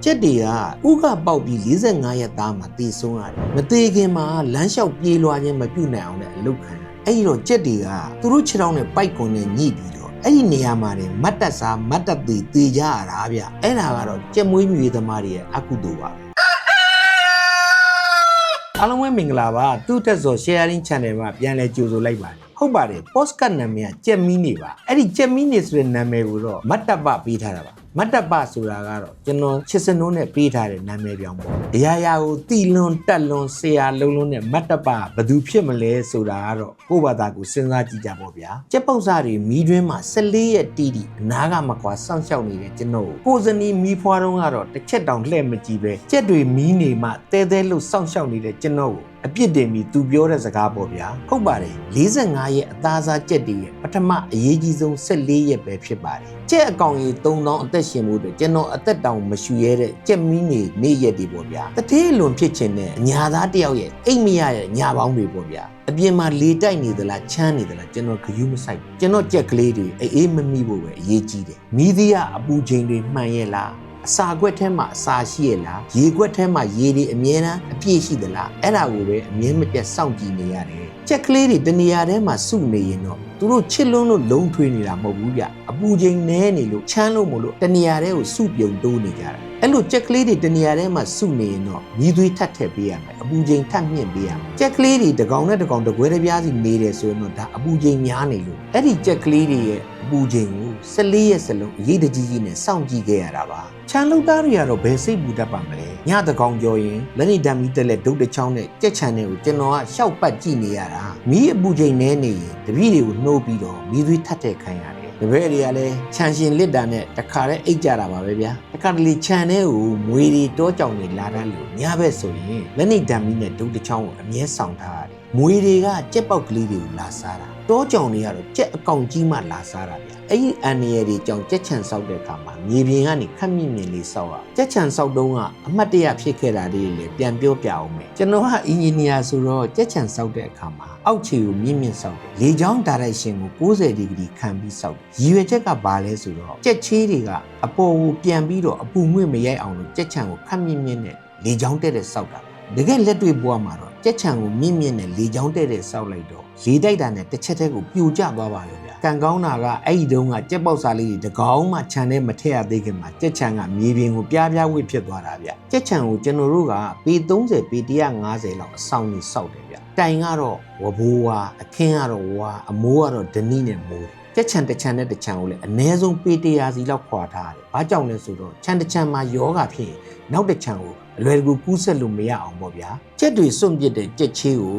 ကြက်တွေကဥကပေါက်ပြီး45ရက်သားမှာတည်ဆုံးရတယ်မတည်ခင်မှာလမ်းလျှောက်ပြေးလွှားခြင်းမပြုနိုင်အောင်လည်းအလုပ်ခံအဲ့ဒီတော့ကြက်တွေကသူတို့ခြေထောက်နဲ့ပိုက်ကွန်နဲ့ညှိပြီးတော့အဲ့ဒီနေရာမှာနေမတ်တက်စားမတ်တက်သေးတည်ကြရတာဗျအဲ့ဒါကတော့ကြက်မွေးမြူရေးသမားတွေရဲ့အကုသိုလ်ပါအားလုံးပဲမင်္ဂလာပါသူ့တက်စော် sharing channel မှာပြန်လည်ကြိုဆိုလိုက်ပါတယ်ဟုတ်ပါတယ် postcard နာမည်ကကြက်မီးနေပါအဲ့ဒီကြက်မီးနေဆိုတဲ့နာမည်ကိုတော့မတ်တပ်ပပေးထားတာပါမတ်တပ်ပဆိုတာကတော့ကျွန်တော်ချစ်စနိုးနဲ့ပေးထားတဲ့နာမည်ပြောင်းပေါ့အရာရာကိုတီလွန်တက်လွန်ဆရာလုံးလုံးနဲ့မတ်တပ်ပဘယ်သူဖြစ်မလဲဆိုတာကတော့ကိုယ့်ဘာသာကိုစဉ်းစားကြည့်ကြပါဗျာကြက်ပေါက်စားတွေမီးတွင်းမှာ14ရက်တီးတီအနားကမကွာစောင့်ရှောက်နေတဲ့ကျွန်တော်ကိုစနီမီးဖွားတော့ကတော့တစ်ချက်တောင်လှဲ့မကြည့်ပဲကြက်တွေမီးနေမှတဲတဲလို့စောင့်ရှောက်နေတဲ့ကျွန်တော်ကိုအပြစ်တင်ပြီးသူပြောတဲ့စကားပေါ့ဗျာဟုတ်ပါတယ်45ရက်အသားစားကြက်တွေရဲ့ပထမအရေးကြီးဆုံး14ရက်ပဲဖြစ်ပါတယ်ကြက်အကောင်ကြီး3000အသက်ရှင်မှုတွေကျွန်တော်အသက်တောင်မရှူရဲတဲ့ကြက်မီးနေနေ့ရက်တွေပေါ့ဗျာတထေးလွန်ဖြစ်ခြင်းနဲ့အညာသားတယောက်ရဲ့အိတ်မရရဲ့ညာပေါင်းတွေပေါ့ဗျာအပြင်မှာလေတိုက်နေသလားချမ်းနေသလားကျွန်တော်ဂယုမဆိုင်ကျွန်တော်ကြက်ကလေးတွေအေးမမိဖို့ပဲအရေးကြီးတယ်မီးသီးကအပူချိန်တွေမှန်ရဲ့လားအစာခွက်ထဲမှာအစာရှိရလားရေခွက်ထဲမှာရေတွေအမြဲတမ်းအပြည့်ရှိသလားအဲ့ဒါကိုပဲအမြဲမပြတ်စောင့်ကြည့်နေရတယ်ကြက်ကလေးတွေတနေရာထဲမှာစုနေရင်တော့သူတို့ချစ်လွန်းလို့လုံးထွေးနေတာမဟုတ်ဘူးဗျအပူချိန်နဲနေလို့ချမ်းလို့မလို့တနေရာထဲကိုစုပြုံတိုးနေကြတာအဲ့လိုကြက်ကလေးတွေတနေရာထဲမှာစုနေရင်တော့မြည်သွေးထပ်ထည့်ပေးရမယ်အပူချိန်ထပ်မြင့်ပေးရမယ်ကြက်ကလေးတွေတကောင်နဲ့တကောင်တကွဲတစ်ပြားစီနေတယ်ဆိုရင်တော့ဒါအပူချိန်များနေလို့အဲ့ဒီကြက်ကလေးတွေရဲ့အပူချိန်ကို14ရက်စလုံးအရေးတကြီးကြီးနဲ့စောင့်ကြည့်ခဲ့ရတာပါချမ်းလုံးသားတွေကတော့ဘယ်စိတ်ပူတတ်ပါမလဲညတကောင်ကြော်ရင်လက်နေဓာတ်မီတက်လက်ဒုတ်တစ်ချောင်းနဲ့ကြက်ချန်တွေကိုကျွန်တော်ကရှောက်ပတ်ကြည့်နေရတာမီးအပူချိန်နဲနေရင်တပည့်တွေကိုနှိုးပြီးတော့မီးသွေးထပ်ထည့်ခိုင်းရတယ်တပည့်တွေကလည်းခြံရှင်လစ်တာနဲ့တခါတည်းအိတ်ကြတာပါပဲဗျာတခါတလေခြံထဲကိုမွေတွေတောကြောင်တွေလာတတ်လို့ညဘက်ဆိုရင်လက်နေဓာတ်မီနဲ့ဒုတ်တစ်ချောင်းကိုအမြဲဆောင်ထားရတယ်မွေတွေကကြက်ပေါက်ကလေးတွေကိုလာစားတာတောကြောင်တွေကတော့ကြက်အကောင်ကြီးမှလာစားတာဗျအဲ့ဒီအန်ရယ်တွေကြောင့်ကြက်ချန်ဆောက်တဲ့အခါမှာမြေပြင်ကနေခက်မြင့်မြင့်လေးဆောက်ရကြက်ချန်ဆောက်တုံးကအမှတ်တရဖြစ်ခဲ့တာလေးတွေပြန်ပြောပြအောင်မယ်ကျွန်တော်ကအင်ဂျင်နီယာဆိုတော့ကြက်ချန်ဆောက်တဲ့အခါမှာအောက်ခြေကိုမြင့်မြင့်ဆောက်တယ်လေကြောင်းဒါရိုက်ရှင်ကို90ဒီဂရီခံပြီးဆောက်တယ်ရည်ရွယ်ချက်ကဘာလဲဆိုတော့ကြက်ချေးတွေကအပေါ်ကိုပြန်ပြီးတော့အပူငွေ့မရိုက်အောင်လို့ကြက်ချန်ကိုခက်မြင့်မြင့်နဲ့လေကြောင်းတက်တဲ့ဆောက်တာတကယ်လက်တွေ့ဘဝမှာတော့ကြက်ချံကိုမြင့်မြင့်နဲ့လေချောင်းတဲ့ဆောက်လိုက်တော့လေတိုက်တာနဲ့တစ်ချက်တည်းကိုပြိုကျသွားပါလို့ဗျာကံကောင်းတာကအဲ့ဒီတုန်းကကြက်ပေါက်စားလေးတွေတကောင်မှခြံထဲမထည့်ရသေးခင်မှာကြက်ချံကမြေပြင်ကိုပြားပြားဝှစ်ဖြစ်သွားတာဗျာကြက်ချံကိုကျွန်တော်တို့ကပေ30ပေ150လောက်အဆောင်ကြီးဆောက်တယ်ဗျာတိုင်ကတော့ဝဘိုးဝါအခင်းကတော့ဝါအမိုးကတော့ဒနီးနဲ့မိုးကြက်ချံတစ်ချံနဲ့တစ်ချံကိုလည်းအနည်းဆုံးပေ100စီလောက်ခွာထားတယ်ဘာကြောင့်လဲဆိုတော့ခြံတစ်ချံမှာယောဂဖြစ်ရင်နောက်တစ်ချံကိုအလွယ်တကူကူးဆက်လို့မရအောင်ပေါ့ဗျာကြက်တွေစွန့်ပစ်တဲ့ကြက်ချေးကို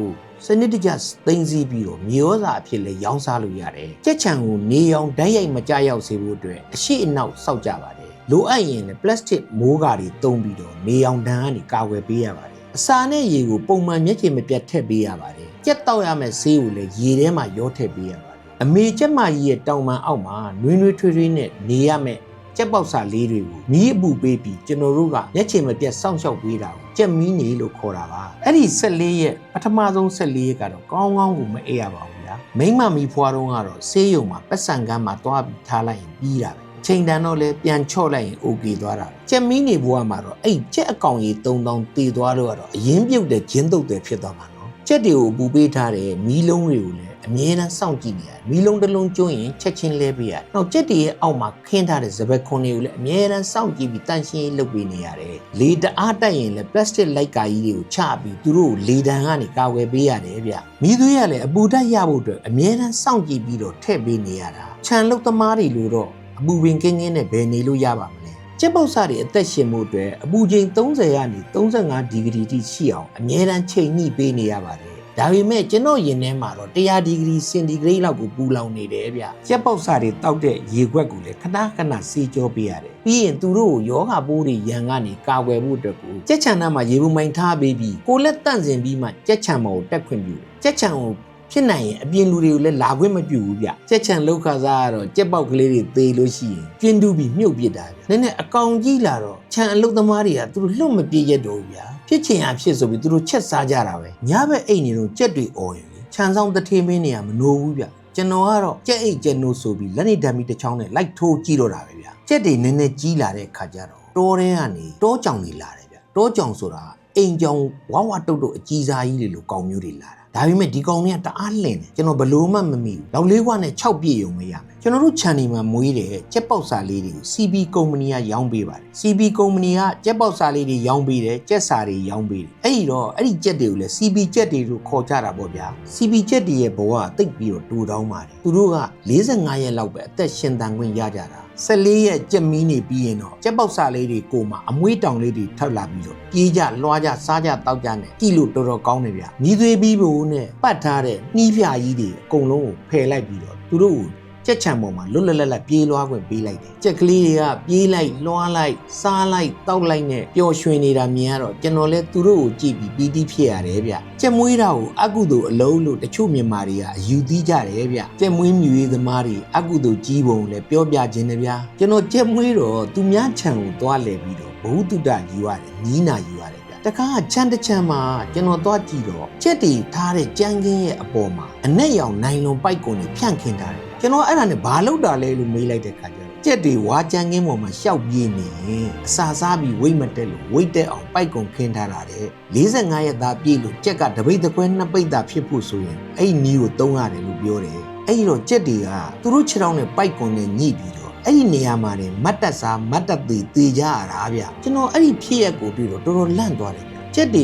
စနစ်တကျသိမ်းဆည်းပြီးတော့မြေဩဇာအဖြစ်လဲရောင်းစားလို့ရတယ်ကြက်ချံကိုနေရောင်ဓာတ်ရိုက်မကြရောက်စေဖို့အတွက်အရှိအနောက်စောက်ကြပါတယ်လိုအပ်ရင်လည်းပလတ်စတစ်မိုးကာတွေသုံးပြီးတော့နေရောင်ဓာတ်ကနေကာကွယ်ပေးရပါတယ်အစာနဲ့ရေကိုပုံမှန်မျက်ခြေမပြတ်ထည့်ပေးရပါတယ်ကြက်တောက်ရမယ့်ဆေးကိုလည်းရေထဲမှာရောထည့်ပေးရပါတယ်အမေကြက်မကြီးရဲ့တောင်ပံအောက်မှာနွေးနွေးထွေးထွေးနဲ့နေရမယ့်ကြက်ပေါက်စာလေးတွေကိုမီးအပူပေးပြီးကျွန်တော်တို့ကမျက်ခြေမပြတ်စောင့်ရှောက်ပေးတာကိုကြက်မီးနေလို့ခေါ်တာပါအဲ့ဒီ14ရက်ပထမဆုံး14ရက်ကတော့ကောင်းကောင်းကိုမအေးရပါဘူးဗျာမိမမီဖွားတော့ကတော့ဆေးရုံမှာပတ်စံကန်းမှာတွားပြီးထားလိုက်ရင်ပြီးတာပဲချိန်တန်တော့လဲပြန်ချော့လိုက်ရင် okay သွားတာကြက်မီးနေဘွားမှာတော့အဲ့ကြက်အကောင်ကြီး3000တည်သွားတော့အရင်ပြုတ်တဲ့ဂျင်းတုတ်တွေဖြစ်သွားမှာနော်ကြက်တွေကိုပူပေးထားတဲ့မီးလုံးတွေကိုလည်းအမြဲတမ်းစောင့်ကြည့်နေရတယ်မီးလုံးတစ်လုံးကျွန်းရင်ချက်ချင်းလဲပေးရတယ်နောက်ကြက်တွေရဲ့အောက်မှာခင်းထားတဲ့စပက်ခွန်တွေကိုလည်းအမြဲတမ်းစောင့်ကြည့်ပြီးတန့်ရှင်းရေးလုပ်ပေးနေရတယ်လေတအားတက်ရင်လည်းပလတ်စတစ်လိုက်ကာကြီးတွေကိုချပြီးသူတို့လေတံကနေကာကွယ်ပေးရတယ်ဗျမီးသွေးကလည်းအပူဓာတ်ရဖို့အတွက်အမြဲတမ်းစောင့်ကြည့်ပြီးတော့ထည့်ပေးနေရတာခြံလုတ်သမားတွေလို့တော့အပူပင်ကင်းကင်းနဲ့ဘယ်နေလို့ရပါမလဲကြက်ပေါက်စားတွေအသက်ရှင်မှုအတွက်အပူချိန်30ကနေ35ဒီဂရီထိရှိအောင်အမြဲတမ်းချိန်ညှိပေးနေရပါတယ်ဒါပေမဲ့ကျွန်တော်ရင်ထဲမှာတော့100ဒီဂရီစင်တီဂရိတ်လောက်ကိုပူလောင်နေတယ်ဗျကြက်ပေါက်စားတွေတောက်တဲ့ရေခွက်ကိုလည်းခဏခဏစေးကြောပေးရတယ်ပြီးရင်သူတို့ကိုယောဂပိုးတွေရန်ကနေကာကွယ်ဖို့အတွက်ကိုကြက်ချံသားမှာရေပူမိုင်ထားပေးပြီးကိုလက်တန့်စင်ပြီးမှကြက်ချံမော်ကိုတက်ခွင့်ပြုတယ်ကြက်ချံကိုဖြစ်နိုင်ရင်အပြင်လူတွေကိုလည်းလာခွင့်မပြုဘူးဗျကြက်ချံလောက်ခါစားကတော့ကြက်ပေါက်ကလေးတွေသေလို့ရှိရင်ကျင်းတူးပြီးမြုပ်ပစ်တာဗျနည်းနည်းအကောင်ကြီးလာတော့ခြံအလုတ်သမားတွေကသူတို့လွတ်မပြေးရတော့ဘူးဗျဖြစ်ချင်အားဖြစ်ဆိုပြီးသူတို့ချက်စားကြတာပဲညဘက်အိတ်နေတော့ကြက်တွေအော်ရင်ခြံဆောင်တထေးမင်းနေရမနိုးဘူးဗျကျွန်တော်ကတော့ကြက်အိတ်ကြက်နိုးဆိုပြီးလက်နေဓာတ်မီတစ်ချောင်းနဲ့လိုက်ထိုးကြည့်တော့တာပဲဗျကြက်တွေနည်းနည်းကြီးလာတဲ့ခါကျတော့ တောထဲကနေတောကြောင်တွေလာတယ်ဗျတောကြောင်ဆိုတာအိမ်ကြောင်ဝါဝတုတ်တုတ်အကြီးစားကြီးတွေလိုကောင်မျိုးတွေလာတာဒါပေမဲ့ဒီကောင်တွေကတအားလင်းတယ်ကျွန်တော်ဘလို့မှမမိဘူးလောက်လေးကွာနဲ့6ပြည့်ရုံပဲရမယ်ကျွန်တော်တို့ channel မှာမွေးတဲ့ကြက်ပေါက်စာလေးတွေကို CB ကုမ္ပဏီကရောင်းပေးပါတယ် CB ကုမ္ပဏီကကြက်ပေါက်စာလေးတွေရောင်းပေးတယ်ကြက်စာတွေရောင်းပေးတယ်အဲ့ဒီကြက်တွေကိုလည်း CB ကြက်တွေလို့ခေါ်ကြတာပေါ့ဗျာ CB ကြက်တွေရဲ့ဘဝကတိတ်ပြီးတော့တူတောင်းပါတယ်သူတို့က45ရက်လောက်ပဲအသက်ရှင်သန်ခွင့်ရကြတာ14ရက်ကြက်မီးနေပြီးရင်တော့ကြက်ပေါက်စာလေးတွေကိုမှအမွေးတောင်လေးတွေထွက်လာပြီးတော့ပြေးကြလွှားကြစားကြတောက်ကြနဲ့ကြည့်လို့တော်တော်ကောင်းတယ်ဗျမြည်သွေးပြီးဖို့နဲ့ပတ်ထားတဲ့နှီးဖြာကြီးတွေအကုန်လုံးကိုဖယ်လိုက်ပြီးတော့သူတို့ကြက်ချံပေါ်မှာလွတ်လွတ်လပ်လပ်ပြေးလွှားခွင့်ပေးလိုက်တယ်ကြက်ကလေးတွေကပြေးလိုက်လွှားလိုက်စားလိုက်တောက်လိုက်နဲ့ပျော်ရွှင်နေတာမြင်ရတော့ကျွန်တော်လည်းသူတို့ကိုကြည့်ပြီးပီတိဖြစ်ရတယ်ဗျကြက်မွေးတာကိုအကုသိုလ်အလုံးလို့တချို့မြန်မာတွေကအယူသီးကြတယ်ဗျကြက်မွေးမြူရေးသမားတွေအကုသိုလ်ကြီးပုံလည်းပြောပြခြင်းနဲ့ဗျကျွန်တော်ကြက်မွေးတော့သူများခြံကိုသွားလဲပြီးတော့ဘုသူတ္တယူရတယ်နီးနာယူရတယ်တခါချမ်းတစ်ချမ်းမှာကျွန်တော်သွားကြည့်တော့ချက်တီထားတဲ့ကြမ်းခင်းရဲ့အပေါ်မှာအနက်ရောင်နိုင်လွန်ပိုက်ကုန်တွေဖြန့်ခင်းထားတယ်ကျွန်တော်အဲ့ဒါနဲ့ဘာလုပ်တာလဲလို့မေးလိုက်တဲ့ခါကျတော့ကြက်တွေဝါကြမ်းခင်းပေါ်မှာရှောက်ပြေးနေရင်အစာစားပြီးဝိတ်မတက်လို့ဝိတ်တက်အောင်ပိုက်ကုန်ခင်းထားတာတဲ့45ရက်သားပြေးလို့ကြက်ကတပိတ်တကွဲ2ပိတ်တာဖြစ်ဖို့ဆိုရင်အဲ့နီးကိုသုံးရတယ်လို့ပြောတယ်အဲ့တော့ကြက်တွေကသူတို့ခြေထောက်နဲ့ပိုက်ကုန်နဲ့ညှိပြီးတော့အဲ့ဒီနေရာမှာနေမတ်တက်စားမတ်တက်သေးသေးကြရတာဗျကျွန်တော်အဲ့ဒီဖြစ်ရက်ကိုပြီးတော့တော်တော်လန့်သွားတယ်ကြက်တွေက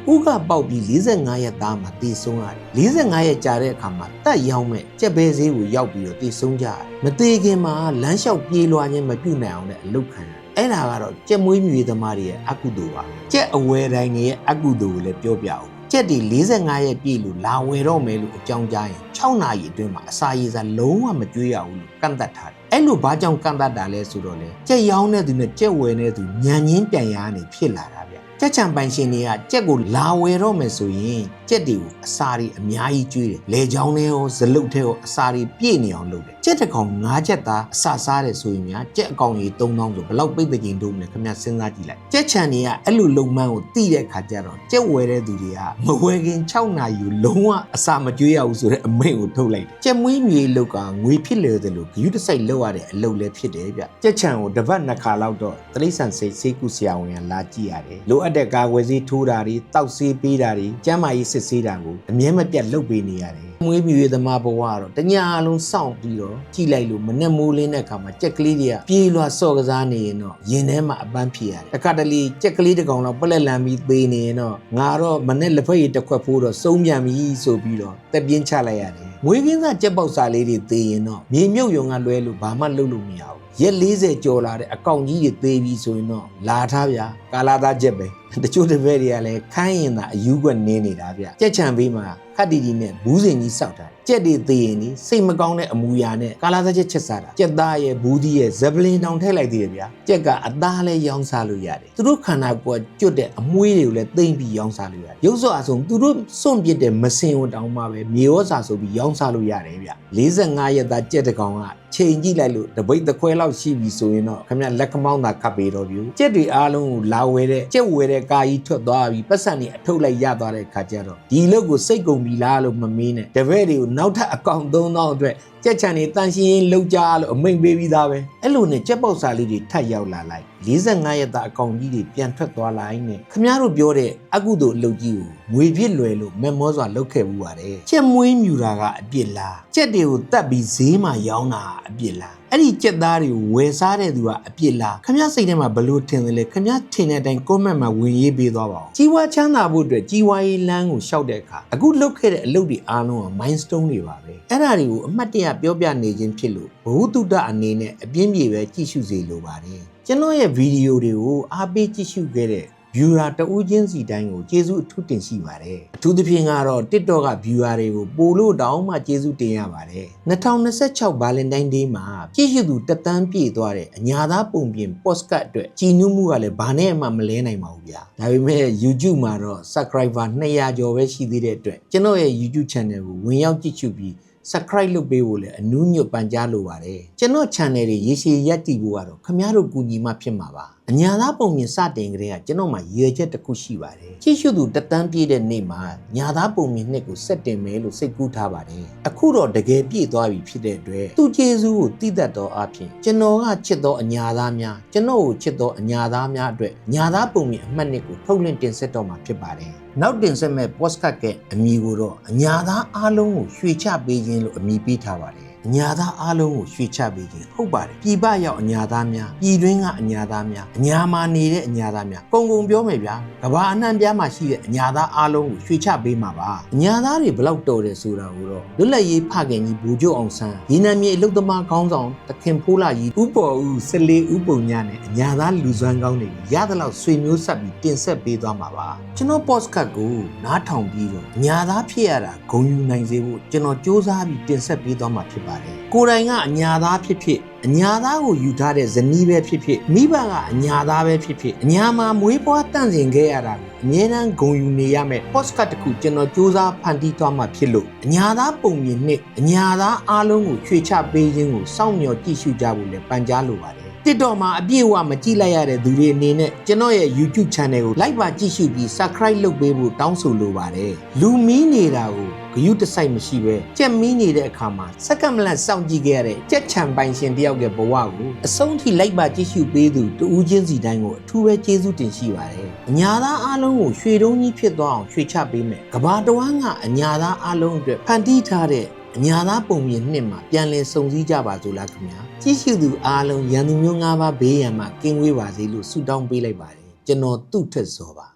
ဥကပေါက်ပြီး45ရက်သားမှာတည်ဆုံးရတယ်45ရက်ကြာတဲ့အခါမှာတက်ရောင်းမဲ့ကြက်ပဲဈေးကိုရောက်ပြီးတော့တည်ဆုံးကြတယ်မသေးခင်မှာလမ်းလျှောက်ပြေးလွှားခြင်းမပြုနိုင်အောင်လည်းအလုပ်ခံရတယ်အဲ့ဒါကတော့ကြက်မွေးမြူရေးသမားတွေရဲ့အကုသိုလ်ပါကြက်အဝယ်တိုင်းရဲ့အကုသိုလ်ကိုလည်းပြောပြအောင်ကြက်တွေ45ရက်ပြည့်လို့လာဝယ်တော့မယ်လို့အကြောင်းကြားရင်6နာရီအတွင်းမှာအစာရည်စားလုံးဝမကြွေးရဘူးလို့ကန့်သတ်ထားတယ်အဲ့လိုဘာကြောင့်ကန့်သတ်တာလဲဆိုတော့လေကြက်ရောင်းတဲ့သူနဲ့ကြက်ဝယ်တဲ့သူညံညင်းပြန်ရနေဖြစ်လာတာဗျကြက်ချံပိုင်ရှင်တွေကကြက်ကိုလာဝယ်တော့မယ်ဆိုရင်ကြက်တွေကိုအစာတွေအများကြီးကျွေးတယ်လေချောင်းတွေရောဇလုတ်တွေရောအစာတွေပြည့်နေအောင်လုပ်တယ်ကြက်တစ်ကောင်9ချက်သားအစာစားတယ်ဆိုရင်များကြက်အကောင်ကြီး3000ဆိုဘယ်လောက်ပိတ်ပင်တုံးလဲခင်ဗျစဉ်းစားကြည့်လိုက်ကြက်ချံတွေကအဲ့လိုလုံမှန်းကိုတိတဲ့ခါကျတော့ကြက်ဝယ်တဲ့သူတွေကမဝယ်ခင်6နာရီလုံးဝအစာမကျွေးရဘူးဆိုတဲ့အမိန့်ကိုထုတ်လိုက်တယ်ကြက်မွေးမြွေလောက်ကငွေဖြစ်လေတယ်လို့ဂယုတစိုက်လောက်ရတဲ့အလုပ်လည်းဖြစ်တယ်ဗျကြက်ချံကိုတစ်ပတ်2ခါလောက်တော့တိရစ္ဆာန်စိတ်ကူဆရာဝန်ကလာကြည့်ရတယ်လိုအပ်တဲ့ကာကွယ်ဆေးထိုးတာတွေတောက်ဆေးပေးတာတွေကျန်းမာရေးစစ်ဆေးတာကိုအမြဲမပြတ်လုပ်ပေးနေရတယ်မွေးမြူရေးသမားဘဝကတော့တညာလုံးစောင့်ပြီးတော့ကြည့်လိုက်လို့မနဲ့မိုးလင်းတဲ့အခါမှာကြက်ကလေးတွေကပြေးလွှားစော့ကစားနေရင်တော့ရင်ထဲမှာအပန်းဖြေရတယ်တခါတလေကြက်ကလေးတစ်ကောင်တော့ပလက်လန်ပြီးသေးနေရင်တော့ငါတော့မနဲ့လက်ဖက်ရည်တစ်ခွက်ဖို့တော့စုံပြန်ပြီဆိုပြီးတော့တက်ပြင်းချလိုက်ရတယ်မွေးကင်းစားကြက်ပေါက်စာလေးတွေသေးရင်တော့မြေမြုပ်ယုံကလွဲလို့ဘာမှလုပ်လို့မရဘူးရက်40ကျော်လာတဲ့အကောင့်ကြီးတွေသေးပြီဆိုရင်တော့လာထားဗျာကာလာသားကြက်ပဲတချို့တပည့်တွေကလည်းခိုင်းရင်သာအယူကွက်နင်းနေတာဗျကြက်ချံပေးမှာခတ်တီတီနဲ့ဘူးစင်ကြီးစောက်တာကြက်တွေသေးရင်စိတ်မကောင်းတဲ့အမူအရာနဲ့ကာလာသားကြက်ချက်စားတာကြက်သားရဲ့ဘူးဒီရဲ့ဇပလင်တောင်ထည့်လိုက်သေးတယ်ဗျာကြက်ကအသားလည်းရောင်းစားလို့ရတယ်သူတို့ခန္ဓာကိုယ်ကျွတ်တဲ့အမွှေးတွေကိုလည်းသိမ့်ပြီးရောင်းစားလို့ရတယ်ရုပ်စောအဆုံးသူတို့စွန့်ပစ်တဲ့မစင်ဝတောင်မှပဲမြေဩစာဆိုပြီးရောင်းစားလို့ရတယ်ဗျ45ရက်သားကြက်တကောင်ကချိန်ကြည့်လိုက်လို့တပိတ်တစ်ခွဲလောက်ရှိပြီဆိုရင်တော့ခင်ဗျလက်ခမောင်းသာခတ်ပေးတော့ပြီကြက်တွေအားလုံးကိုလာဝဲတဲ့ကြက်ဝဲတဲ့ကာကြီးထွက်သွားပြီးပတ်စံတွေအထုတ်လိုက်ရသွားတဲ့ခါကျတော့ဒီလောက်ကိုစိတ်ကုန်ပြီလားလို့မမေးနဲ့တပည့်တွေကိုနောက်ထပ်အကောင့်3000အတွက်ကြက်ချံတွေတန်ရှင်းလောက်ကြလို့အမိန်ပေးပြီးသားပဲအဲ့လိုနဲ့ကြက်ပေါက်စာလေးတွေထပ်ရောက်လာလိုက်45ရက်သားအကောင့်ကြီးတွေပြန်ထွက်သွားလိုက်နဲ့ခင်ဗျားတို့ပြောတဲ့အကုသိုလ်အလုပ်ကြီးကိုငွေပြစ်လွယ်လို့မက်မောစွာလုပ်ခဲ့မှုပါတယ်ကြက်မွေးမြူတာကအပြစ်လားကြက်တွေကိုတတ်ပြီးဈေးမှာရောင်းတာအပြစ်လားအဲ့ဒီကြက်သားတွေဝယ်စားတဲ့သူကအပြစ်လားခင်ဗျားစိတ်ထဲမှာဘလို့ထင်တယ်လဲခင်ဗျားထင်တဲ့အတိုင်း comment မှာဝင်ရေးပေးသွားပါဦးကြီးဝါချမ်းသာဖို့အတွက်ကြီးဝါရေးလမ်းကိုရှောက်တဲ့အခါအခုလုပ်ခဲ့တဲ့အလုပ်တွေအားလုံးက milestone တွေပါပဲအဲ့ဒါတွေကိုအမှတ်တရပြောပြနေခြင်းဖြစ်လို့ဘဝတုဒ္ဒအနေနဲ့အပြင်းပြေပဲကြည့်ရှုစေလိုပါတယ်ကျွန်တော်ရဲ့ဗီဒီယိုတွေကိုအားပေးကြည့်ရှုခဲ့တဲ့ viewer တဦးချင်းစီတိုင်းကိုကျေးဇူးအထူးတင်ရှိပါတယ်အထူးသဖြင့်ကတော့ TikTok က viewer တွေကိုပို့လို့တောင်းမှကျေးဇူးတင်ရပါတယ်2026 Valentine Day မှာကြည့်ရှုသူတက်တန်းပြည့်သွားတဲ့အညာသားပုံပြင် postcard အတွက်ကြည်နူးမှုကလည်းဘာနဲ့မှမလဲနိုင်ပါဘူးဗျာဒါပေမဲ့ YouTube မှာတော့ subscriber 200ကျော်ပဲရှိသေးတဲ့အတွက်ကျွန်တော်ရဲ့ YouTube channel ကိုဝင်ရောက်ကြည့်ရှုပြီး subscribe လုပ်ပေးဖို့လည်းအနူးညွတ်ပန်ကြားလိုပါတယ်ကျွန်တော် channel တွေရေရှည်ရပ်တည်ဖို့ကတော့ခင်ဗျားတို့ကူညီမှဖြစ်မှာပါ အညာသားပုံမြင်စတင်ကြတဲ့ကကျွန်တော်မှရွေချက်တစ်ခုရှိပါတယ်ကြည့်ရှုသူတက်တန်းပြည့်တဲ့နေ့မှာညာသားပုံမြင်နှစ်ကိုဆက်တင်မယ်လို့စိတ်ကူးထားပါတယ်အခုတော့တကယ်ပြည့်သွားပြီဖြစ်တဲ့အတွက်သူကျေးဇူးကိုတည်တတ်သောအဖြစ်ကျွန်တော်ကချစ်သောအညာသားများကျွန်တော်ကိုချစ်သောအညာသားများအတွက်ညာသားပုံမြင်အမှတ်နှစ်ကိုထုတ်လင်းတင်ဆက်တော့မှာဖြစ်ပါတယ်နောက်တင်ဆက်မဲ့ podcast ကအမည်ကိုတော့အညာသားအားလုံးကိုရွှေချပေးခြင်းလို့အမည်ပေးထားပါတယ်အညာသားအားလုံးကိုရွှေချပေးခြင်းဟုတ်ပါတယ်ပြည်ပရောက်အညာသားများပြည်တွင်းကအညာသားများအညာမှာနေတဲ့အညာသားများကုန်ကုန်ပြောမယ်ဗျာကဘာအနှံ့ပြားမှာရှိတဲ့အညာသားအားလုံးကိုရွှေချပေးမှာပါအညာသားတွေဘလောက်တော်တယ်ဆိုတာကိုတော့လွတ်လပ်ရေးဖခင်ကြီးဘူကျိုအောင်ဆန်းရေနံမြေအလုသမားခေါင်းဆောင်တခင်ဖိုးလာကြီးဥပေါ်ဦးစလေးဥပုံညနဲ့အညာသားလူစွမ်းကောင်းတွေရသလောက်ဆွေမျိုးဆက်ပြီးတင်ဆက်ပေးသွားမှာပါကျွန်တော် podcast ကိုနားထောင်ပြီးတော့အညာသားဖြစ်ရတာဂုဏ်ယူနိုင်စေဖို့ကျွန်တော်စူးစမ်းပြီးတင်ဆက်ပေးသွားမှာဖြစ်ပါတယ်ကိုယ်တိုင်ကအညာသားဖြစ်ဖြစ်အညာသားကိုယူထားတဲ့ဇနီးပဲဖြစ်ဖြစ်မိဘကအညာသားပဲဖြစ်ဖြစ်အညာမှာမွေးဖွားတန့်စင်ခဲ့ရတာကိုအမြဲတမ်းဂုဏ်ယူနေရမယ် podcast တစ်ခုကျွန်တော်စူးစမ်းဖန်တီးသွားမှာဖြစ်လို့အညာသားပုံမြင်နှစ်အညာသားအားလုံးကိုရွှေချပေးခြင်းကိုစောင့်မျှော်ကြည့်ရှုကြဖို့လည်းပန်ကြားလိုပါတယ်TikTok မှာအပြည့်အဝမကြည့်လိုက်ရတဲ့သူတွေအနေနဲ့ကျွန်တော်ရဲ့ YouTube Channel ကို like ပါကြည့်ရှုပြီး Subscribe လုပ်ပေးဖို့တောင်းဆိုလိုပါတယ်လူမီးနေတာကိုဂယုတစိုက်မရှိပဲကြက်မီးနေတဲ့အခါမှာစက္ကန့်မလန့်စောင့်ကြည့်ခဲ့ရတဲ့ကြက်ချံပိုင်ရှင်တယောက်ရဲ့ဘဝကိုအဆုံးထိ like ပါကြည့်ရှုပေးသူတူးချင်းစီတိုင်းကိုအထူးပဲကျေးဇူးတင်ရှိပါတယ်အညာသားအားလုံးကိုရွှေတုံးကြီးဖြစ်သွားအောင်ရွှေချပေးမယ်ကဘာတဝမ်းကအညာသားအားလုံးအတွက်ဖန်တီးထားတဲ့အညာသားပုံမြင်နှစ်မှာပြန်လည်စုံစည်းကြပါစို့လားခင်ဗျာကြည့်ရှုသူအားလုံးရန်သူမျိုး၅ပါးဘေးရန်မှကင်းဝေးပါစေလို့ဆုတောင်းပေးလိုက်ပါတယ်ကျွန်တော်သူ့ထက်စောပါ